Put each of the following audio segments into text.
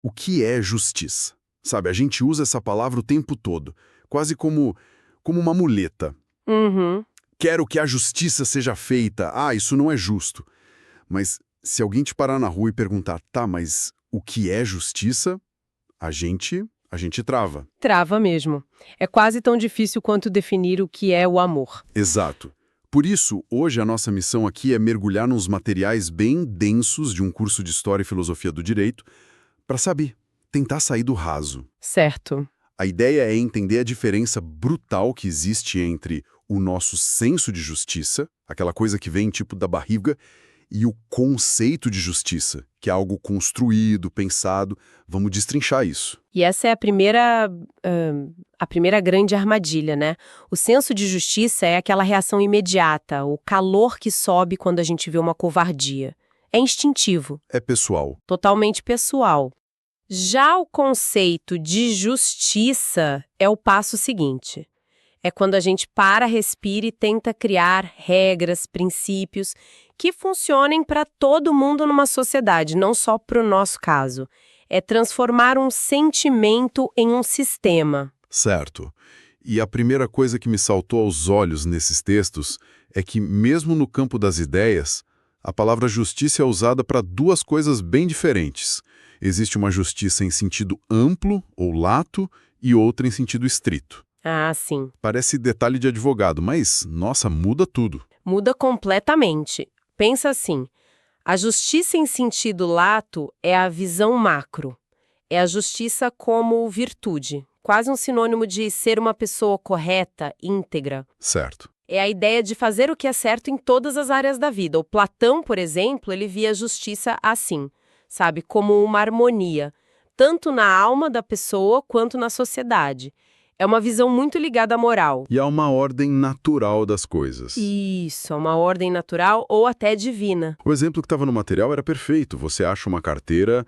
O que é justiça? Sabe, a gente usa essa palavra o tempo todo, quase como uma muleta. Uhum. Quero que a justiça seja feita. Ah, isso não é justo. Mas se alguém te parar na rua e perguntar, tá, mas o que é justiça? A gente trava. Trava mesmo. É quase tão difícil quanto definir o que é o amor. Exato. Por isso, hoje a nossa missão aqui é mergulhar nos materiais bem densos de um curso de História e Filosofia do Direito para, sabe, tentar sair do raso. Certo. A ideia é entender a diferença brutal que existe entre o nosso senso de justiça, aquela coisa que vem tipo da barriga, e o conceito de justiça, que é algo construído, pensado. Vamos destrinchar isso. E essa é a primeira grande armadilha, né? O senso de justiça é aquela reação imediata, o calor que sobe quando a gente vê uma covardia. É instintivo, É pessoal. totalmente pessoal. Já o conceito de justiça é o passo seguinte. É quando a gente para, respira e tenta criar regras, princípios que funcionem para todo mundo numa sociedade, não só para o nosso caso. É transformar um sentimento em um sistema. Certo. E a primeira coisa que me saltou aos olhos nesses textos é que, mesmo no campo das ideias, a palavra justiça é usada para duas coisas bem diferentes. Existe uma justiça em sentido amplo, ou lato, e outra em sentido estrito. Ah, sim. Parece detalhe de advogado, mas, nossa, muda tudo. Muda completamente. Pensa assim, a justiça em sentido lato é a visão macro. É a justiça como virtude, quase um sinônimo de ser uma pessoa correta, íntegra. Certo. É a ideia de fazer o que é certo em todas as áreas da vida. O Platão, por exemplo, ele via a justiça assim, sabe, como uma harmonia, tanto na alma da pessoa quanto na sociedade. É uma visão muito ligada à moral. E há uma ordem natural das coisas. Isso, é uma ordem natural ou até divina. O exemplo que estava no material era perfeito. Você acha uma carteira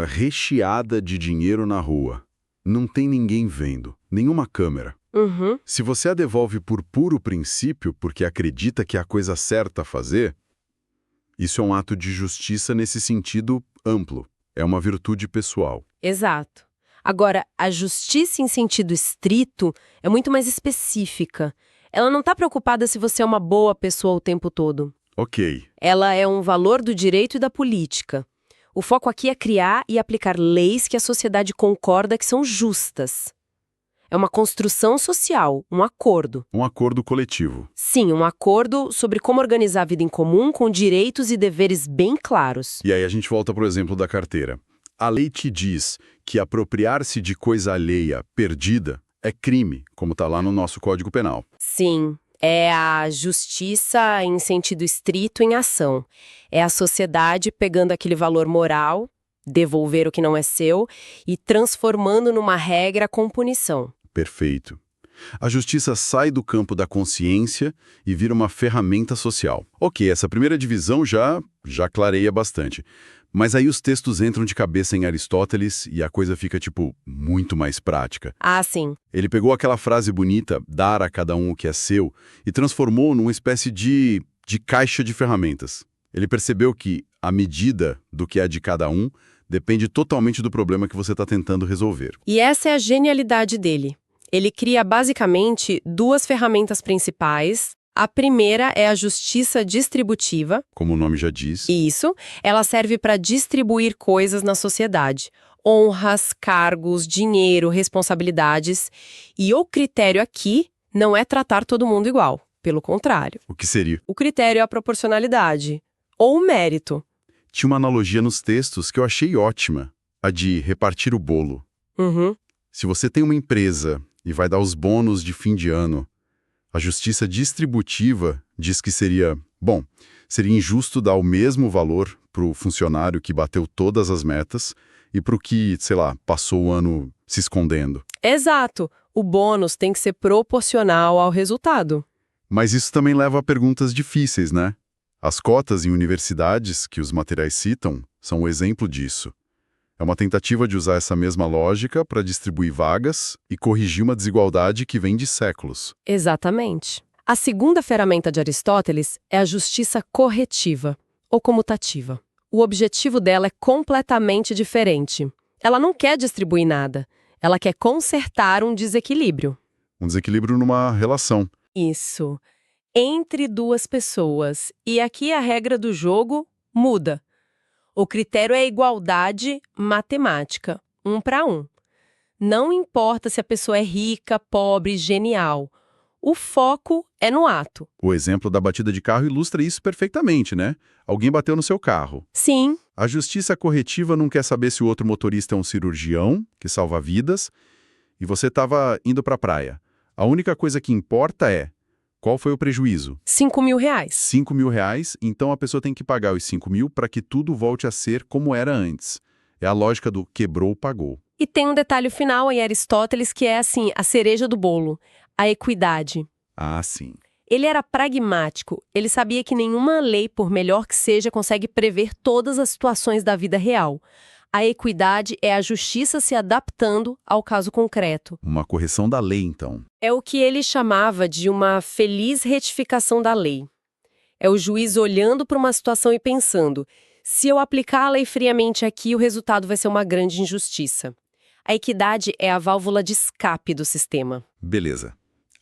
recheada de dinheiro na rua. Não tem ninguém vendo, nenhuma câmera. Uhum. Se você a devolve por puro princípio, porque acredita que é a coisa certa a fazer, isso é um ato de justiça nesse sentido amplo. É uma virtude pessoal. Exato. Agora, a justiça em sentido estrito é muito mais específica. Ela não está preocupada se você é uma boa pessoa o tempo todo. Ok. Ela é um valor do direito e da política. O foco aqui é criar e aplicar leis que a sociedade concorda que são justas. É uma construção social, um acordo. Um acordo coletivo. Sim, um acordo sobre como organizar a vida em comum com direitos e deveres bem claros. E aí a gente volta para o exemplo da carteira. A lei te diz que apropriar-se de coisa alheia perdida é crime, como está lá no nosso Código Penal. Sim, é a justiça em sentido estrito em ação. É a sociedade pegando aquele valor moral, devolver o que não é seu e transformando numa regra com punição. Perfeito. A justiça sai do campo da consciência e vira uma ferramenta social. Ok, essa primeira divisão já clareia bastante. Mas aí os textos entram de cabeça em Aristóteles e a coisa fica, muito mais prática. Ah, sim. Ele pegou aquela frase bonita, dar a cada um o que é seu, e transformou numa espécie de caixa de ferramentas. Ele percebeu que a medida do que é de cada um depende totalmente do problema que você está tentando resolver. E essa é a genialidade dele. Ele cria basicamente duas ferramentas principais. A primeira é a justiça distributiva. Como o nome já diz. Isso, ela serve para distribuir coisas na sociedade. Honras, cargos, dinheiro, responsabilidades. E o critério aqui não é tratar todo mundo igual. Pelo contrário. O que seria? O critério é a proporcionalidade. Ou o mérito. Tinha uma analogia nos textos que eu achei ótima. A de repartir o bolo. Uhum. Se você tem uma empresa e vai dar os bônus de fim de ano, a justiça distributiva diz que seria injusto dar o mesmo valor para o funcionário que bateu todas as metas e para o que, passou o ano se escondendo. Exato. O bônus tem que ser proporcional ao resultado. Mas isso também leva a perguntas difíceis, né? As cotas em universidades, que os materiais citam, são um exemplo disso. É uma tentativa de usar essa mesma lógica para distribuir vagas e corrigir uma desigualdade que vem de séculos. Exatamente. A segunda ferramenta de Aristóteles é a justiça corretiva, ou comutativa. o objetivo dela é completamente diferente. Ela não quer distribuir nada. Ela quer consertar um desequilíbrio. Um desequilíbrio numa relação. Isso. Entre duas pessoas. E aqui a regra do jogo muda. O critério é igualdade matemática, 1 para 1. Não importa se a pessoa é rica, pobre, genial. O foco é no ato. O exemplo da batida de carro ilustra isso perfeitamente, né? Alguém bateu no seu carro. Sim, A justiça corretiva não quer saber se o outro motorista é um cirurgião, que salva vidas, e você estava indo para a praia. A única coisa que importa é qual foi o prejuízo. R$5.000. R$5.000, então a pessoa tem que pagar os 5.000 para que tudo volte a ser como era antes. É a lógica do quebrou, pagou. E tem um detalhe final em Aristóteles que é assim, a cereja do bolo, a equidade. Ah, sim. Ele era pragmático, ele sabia que nenhuma lei, por melhor que seja, consegue prever todas as situações da vida real. A equidade é a justiça se adaptando ao caso concreto. Uma correção da lei, então. É o que ele chamava de uma feliz retificação da lei. É o juiz olhando para uma situação e pensando, se eu aplicar a lei friamente aqui, o resultado vai ser uma grande injustiça. A equidade é a válvula de escape do sistema. Beleza.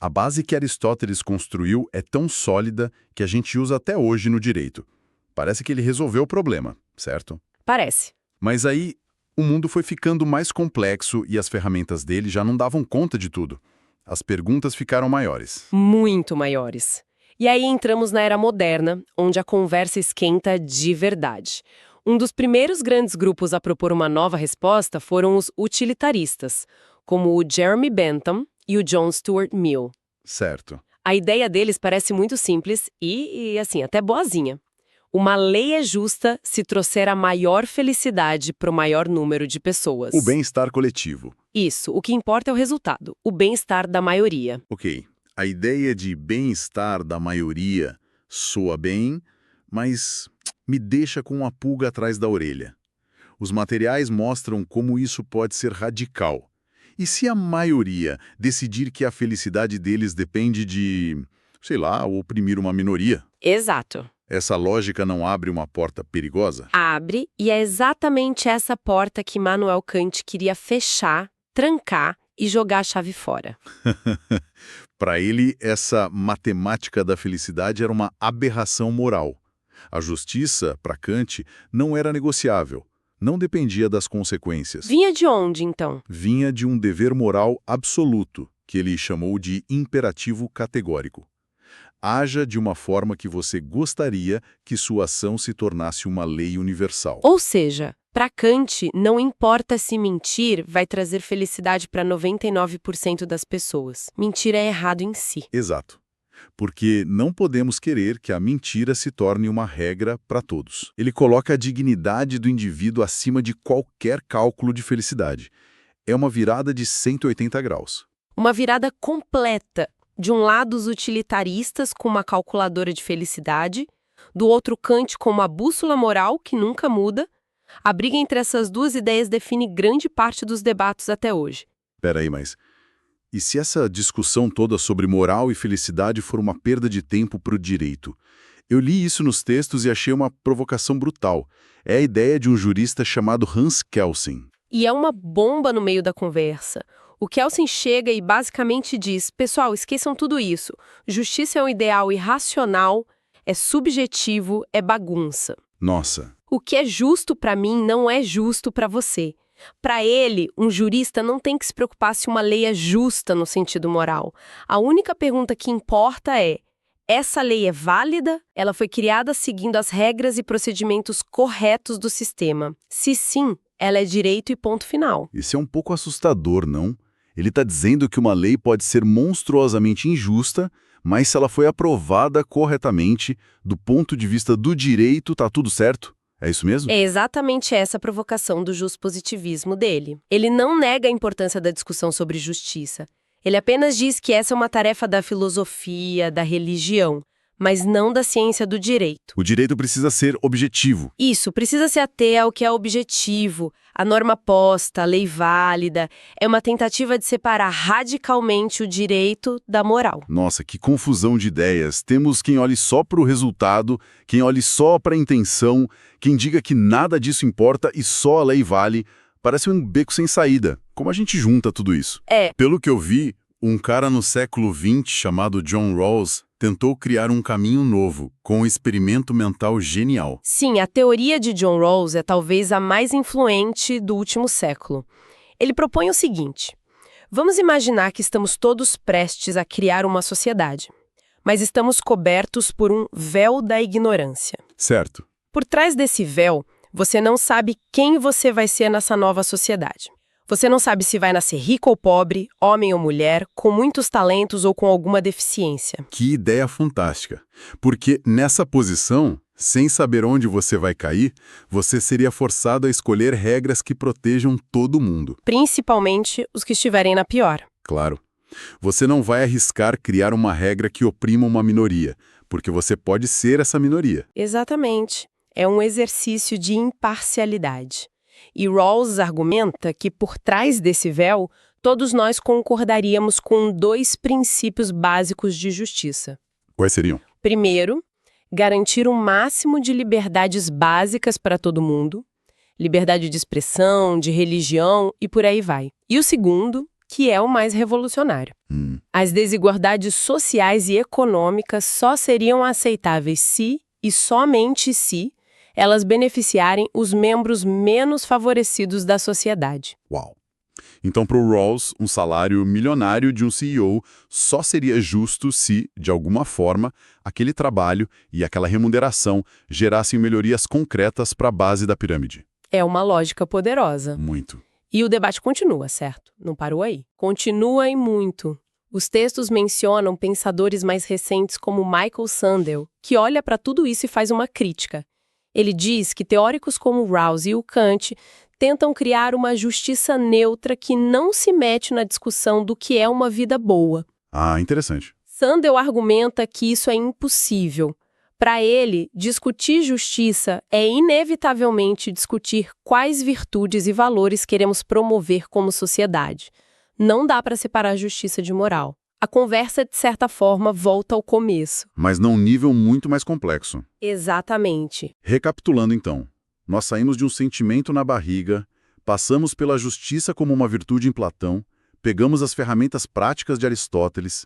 A base que Aristóteles construiu é tão sólida que a gente usa até hoje no direito. Parece que ele resolveu o problema, certo? Parece. Mas aí, o mundo foi ficando mais complexo e as ferramentas dele já não davam conta de tudo. As perguntas ficaram maiores. Muito maiores. E aí entramos na era moderna, onde a conversa esquenta de verdade. Um dos primeiros grandes grupos a propor uma nova resposta foram os utilitaristas, como o Jeremy Bentham e o John Stuart Mill. Certo. A ideia deles parece muito simples e assim, até boazinha. Uma lei é justa se trouxer a maior felicidade para o maior número de pessoas. O bem-estar coletivo. Isso, o que importa é o resultado, o bem-estar da maioria. Ok. A ideia de bem-estar da maioria soa bem, mas me deixa com uma pulga atrás da orelha. Os materiais mostram como isso pode ser radical. E se a maioria decidir que a felicidade deles depende de, sei lá, oprimir uma minoria? Exato. Essa lógica não abre uma porta perigosa? Abre, e é exatamente essa porta que Immanuel Kant queria fechar, trancar e jogar a chave fora. Para ele, essa matemática da felicidade era uma aberração moral. A justiça, para Kant, não era negociável. Não dependia das consequências. Vinha de onde, então? Vinha de um dever moral absoluto, que ele chamou de imperativo categórico. Haja de uma forma que você gostaria que sua ação se tornasse uma lei universal. Ou seja, para Kant, não importa se mentir vai trazer felicidade para 99% das pessoas. Mentir é errado em si. Exato. Porque não podemos querer que a mentira se torne uma regra para todos. Ele coloca a dignidade do indivíduo acima de qualquer cálculo de felicidade. É uma virada de 180 graus. Uma virada completa. De um lado, os utilitaristas com uma calculadora de felicidade, do outro, Kant com uma bússola moral que nunca muda. A briga entre essas duas ideias define grande parte dos debates até hoje. Peraí, mas... E se essa discussão toda sobre moral e felicidade for uma perda de tempo para o direito? Eu li isso nos textos e achei uma provocação brutal. É a ideia de um jurista chamado Hans Kelsen. E é uma bomba no meio da conversa. O Kelsen chega e basicamente diz, pessoal, esqueçam tudo isso. Justiça é um ideal irracional, é subjetivo, é bagunça. Nossa. O que é justo para mim não é justo para você. Para ele, um jurista não tem que se preocupar se uma lei é justa no sentido moral. A única pergunta que importa é: essa lei é válida? Ela foi criada seguindo as regras e procedimentos corretos do sistema. Se sim, ela é direito e ponto final. Isso é um pouco assustador, não? Ele está dizendo que uma lei pode ser monstruosamente injusta, mas se ela foi aprovada corretamente, do ponto de vista do direito, tá tudo certo? É isso mesmo? É exatamente essa a provocação do juspositivismo dele. Ele não nega a importância da discussão sobre justiça. Ele apenas diz que essa é uma tarefa da filosofia, da religião, mas não da ciência do direito. O direito precisa ser objetivo. Isso, precisa se ater ao que é objetivo. A norma posta, a lei válida, é uma tentativa de separar radicalmente o direito da moral. Nossa, que confusão de ideias. Temos quem olhe só para o resultado, quem olhe só para a intenção, quem diga que nada disso importa e só a lei vale. Parece um beco sem saída. Como a gente junta tudo isso? Pelo que eu vi, um cara no século XX chamado John Rawls tentou criar um caminho novo, com um experimento mental genial. Sim, a teoria de John Rawls é talvez a mais influente do último século. Ele propõe o seguinte: vamos imaginar que estamos todos prestes a criar uma sociedade, mas estamos cobertos por um véu da ignorância. Certo. Por trás desse véu, você não sabe quem você vai ser nessa nova sociedade. Você não sabe se vai nascer rico ou pobre, homem ou mulher, com muitos talentos ou com alguma deficiência. Que ideia fantástica. Porque nessa posição, sem saber onde você vai cair, você seria forçado a escolher regras que protejam todo mundo. Principalmente os que estiverem na pior. Claro. Você não vai arriscar criar uma regra que oprima uma minoria, porque você pode ser essa minoria. Exatamente. É um exercício de imparcialidade. E Rawls argumenta que, por trás desse véu, todos nós concordaríamos com 2 princípios básicos de justiça. Quais seriam? Primeiro, garantir um máximo de liberdades básicas para todo mundo, liberdade de expressão, de religião e por aí vai. E o segundo, que é o mais revolucionário. As desigualdades sociais e econômicas só seriam aceitáveis se, e somente se, elas beneficiarem os membros menos favorecidos da sociedade. Uau! Então, para o Rawls, um salário milionário de um CEO só seria justo se, de alguma forma, aquele trabalho e aquela remuneração gerassem melhorias concretas para a base da pirâmide. É uma lógica poderosa. Muito. E o debate continua, certo? Não parou aí. Continua e muito. Os textos mencionam pensadores mais recentes como Michael Sandel, que olha para tudo isso e faz uma crítica. Ele diz que teóricos como Rawls e o Kant tentam criar uma justiça neutra que não se mete na discussão do que é uma vida boa. Ah, interessante. Sandel argumenta que isso é impossível. Para ele, discutir justiça é inevitavelmente discutir quais virtudes e valores queremos promover como sociedade. Não dá para separar justiça de moral. A conversa, de certa forma, volta ao começo. Mas num nível muito mais complexo. Exatamente. Recapitulando então, nós saímos de um sentimento na barriga, passamos pela justiça como uma virtude em Platão, pegamos as ferramentas práticas de Aristóteles,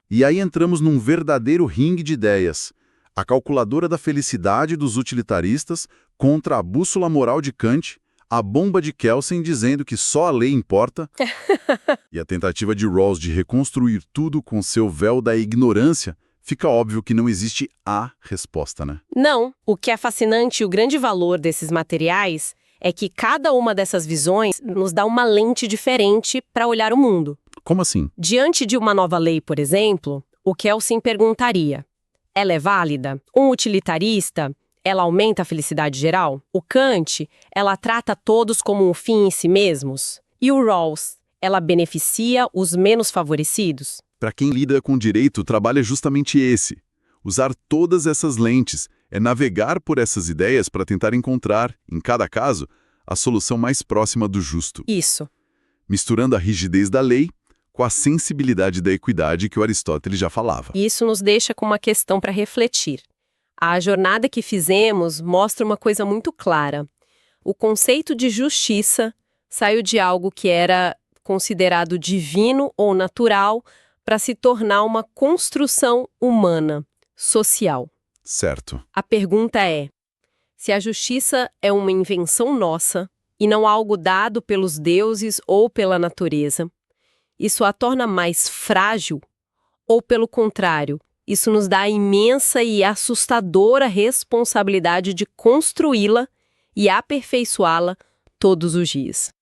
e aí entramos num verdadeiro ringue de ideias. A calculadora da felicidade dos utilitaristas contra a bússola moral de Kant, a bomba de Kelsen dizendo que só a lei importa, e a tentativa de Rawls de reconstruir tudo com seu véu da ignorância, fica óbvio que não existe a resposta, né? Não. O que é fascinante e o grande valor desses materiais é que cada uma dessas visões nos dá uma lente diferente para olhar o mundo. Como assim? Diante de uma nova lei, por exemplo, o Kelsen perguntaria: ela é válida? Um utilitarista? Ela aumenta a felicidade geral? O Kant, ela trata todos como um fim em si mesmos? E o Rawls, ela beneficia os menos favorecidos? Para quem lida com direito, o trabalho é justamente esse. Usar todas essas lentes, é navegar por essas ideias para tentar encontrar, em cada caso, a solução mais próxima do justo. Isso. Misturando a rigidez da lei com a sensibilidade da equidade que o Aristóteles já falava. E isso nos deixa com uma questão para refletir. A jornada que fizemos mostra uma coisa muito clara. O conceito de justiça saiu de algo que era considerado divino ou natural para se tornar uma construção humana, social. Certo. A pergunta é: se a justiça é uma invenção nossa e não algo dado pelos deuses ou pela natureza, isso a torna mais frágil? Ou, pelo contrário, isso nos dá a imensa e assustadora responsabilidade de construí-la e aperfeiçoá-la todos os dias?